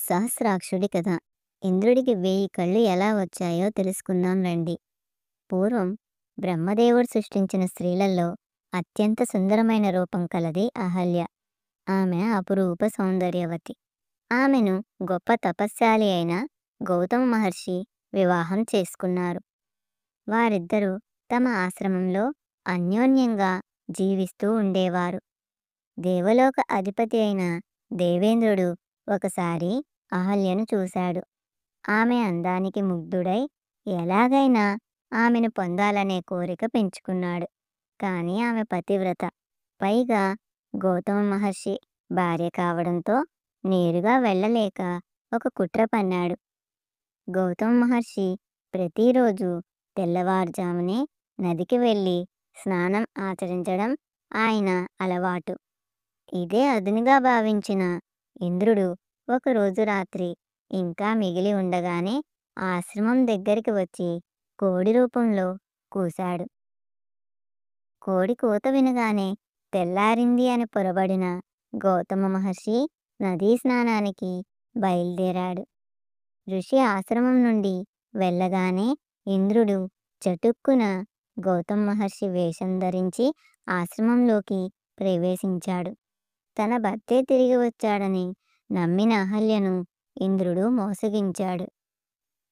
సహస్రాక్షుడి కథ. ఇంద్రుడికి 1000 కళ్ళు ఎలా వచ్చాయో తెలుసుకుందాం రండి. పూర్వం బ్రహ్మదేవుడు సృష్టించిన స్త్రీలలో అత్యంత సుందరమైన రూపం కలది అహల్య. ఆమె అపురూప సౌందర్యవతి. ఆమెను గొప్ప తపస్శాలి అయిన గౌతమ మహర్షి వివాహం చేసుకున్నారు. వారిద్దరూ తమ ఆశ్రమంలో అన్యోన్యంగా జీవిస్తూ ఉండేవారు. దేవలోక అధిపతి అయిన దేవేంద్రుడు ఒకసారి అహల్యను చూశాడు. ఆమె అందానికి ముగ్ధుడై ఎలాగైనా ఆమెను పొందాలనే కోరిక పెంచుకున్నాడు. కానీ ఆమె పతివ్రత, పైగా గౌతమ మహర్షి భార్య కావడంతో నేరుగా వెళ్ళలేక ఒక కుట్ర పన్నాడు. గౌతమ మహర్షి ప్రతిరోజు తెల్లవారుజామునే నదికి వెళ్ళి స్నానం ఆచరించడం ఆయన అలవాటు. ఇదే అదునుగా భావించిన ఇంద్రుడు ఒకరోజు రాత్రి ఇంకా మిగిలి ఉండగానే ఆశ్రమం దగ్గరికి వచ్చి కోడి రూపంలో కూశాడు. కోడి కూత వినగానే తెల్లారింది అని పొరబడిన గౌతమ మహర్షి నదీ స్నానానికి బయలుదేరాడు. ఋషి ఆశ్రమం నుండి వెళ్ళగానే ఇంద్రుడు చటుక్కున గౌతమ మహర్షి వేషం ధరించి ఆశ్రమంలోకి ప్రవేశించాడు. తన భర్తే తిరిగి వచ్చాడని నమ్మిన అహల్యను ఇంద్రుడు మోసగించాడు.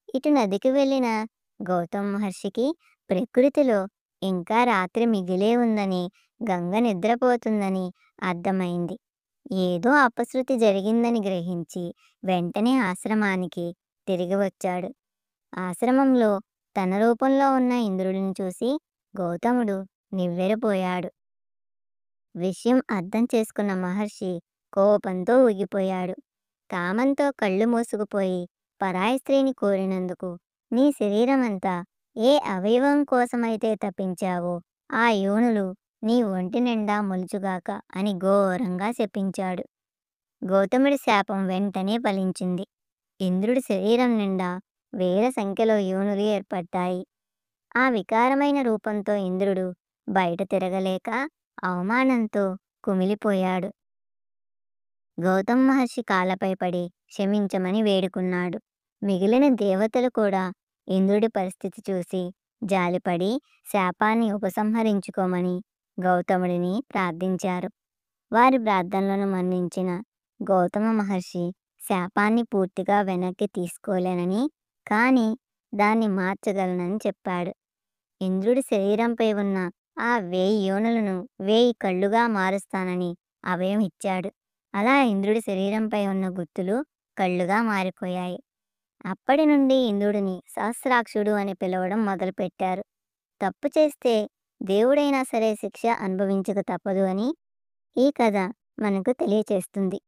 ఇటు నదికి వెళ్ళిన గౌతమ మహర్షికి ప్రకృతిలో ఇంకా రాత్రి మిగిలే ఉందని, గంగ నిద్రపోతుందని అర్థమైంది. ఏదో అపశృతి జరిగిందని గ్రహించి వెంటనే ఆశ్రమానికి తిరిగి వచ్చాడు. ఆశ్రమంలో తన రూపంలో ఉన్న ఇంద్రుడిని చూసి గౌతముడు నివ్వెరపోయాడు. విషయం అర్థం చేసుకున్న మహర్షి కోపంతో ఊగిపోయాడు. కామంతో కళ్ళు మూసుకుపోయి పరాయి స్త్రీని కోరినందుకు నీ శరీరమంతా ఏ అవయవం కోసమైతే తప్పించావో ఆ యోనులు నీ ఒంటి నిండా మొలుచుగాక అని ఘోరంగా శపించాడు. గౌతముడి శాపం వెంటనే ఫలించింది. ఇంద్రుడి శరీరం నిండా వేల సంఖ్యలో యోనులు ఏర్పడ్డాయి. ఆ వికారమైన రూపంతో ఇంద్రుడు బయట తిరగలేక అవమానంతో కుమిలిపోయాడు. గౌతమ మహర్షి కాళ్ళపై పడి క్షమించమని వేడుకున్నాడు. మిగిలిన దేవతలు కూడా ఇంద్రుడి పరిస్థితి చూసి జాలిపడి శాపాన్ని ఉపసంహరించుకోమని గౌతముడిని ప్రార్థించారు. వారి ప్రార్థనలను మన్నించిన గౌతమ మహర్షి శాపాన్ని పూర్తిగా వెనక్కి తీసుకోలేనని, కానీ దాన్ని మార్చగలనని చెప్పాడు. ఇంద్రుడి శరీరంపై ఉన్న ఆ 1000 యోనులను 1000 కళ్ళుగా మారుస్తానని అభయం ఇచ్చాడు. అలా ఇంద్రుడి శరీరంపై ఉన్న గుర్తులు కళ్ళుగా మారిపోయాయి. అప్పటి నుండి ఇంద్రుడిని సహస్రాక్షుడు అని పిలవడం మొదలుపెట్టారు. తప్పు చేస్తే దేవుడైనా సరే శిక్ష అనుభవించక తప్పదు అని ఈ కథ మనకు తెలియచేస్తుంది.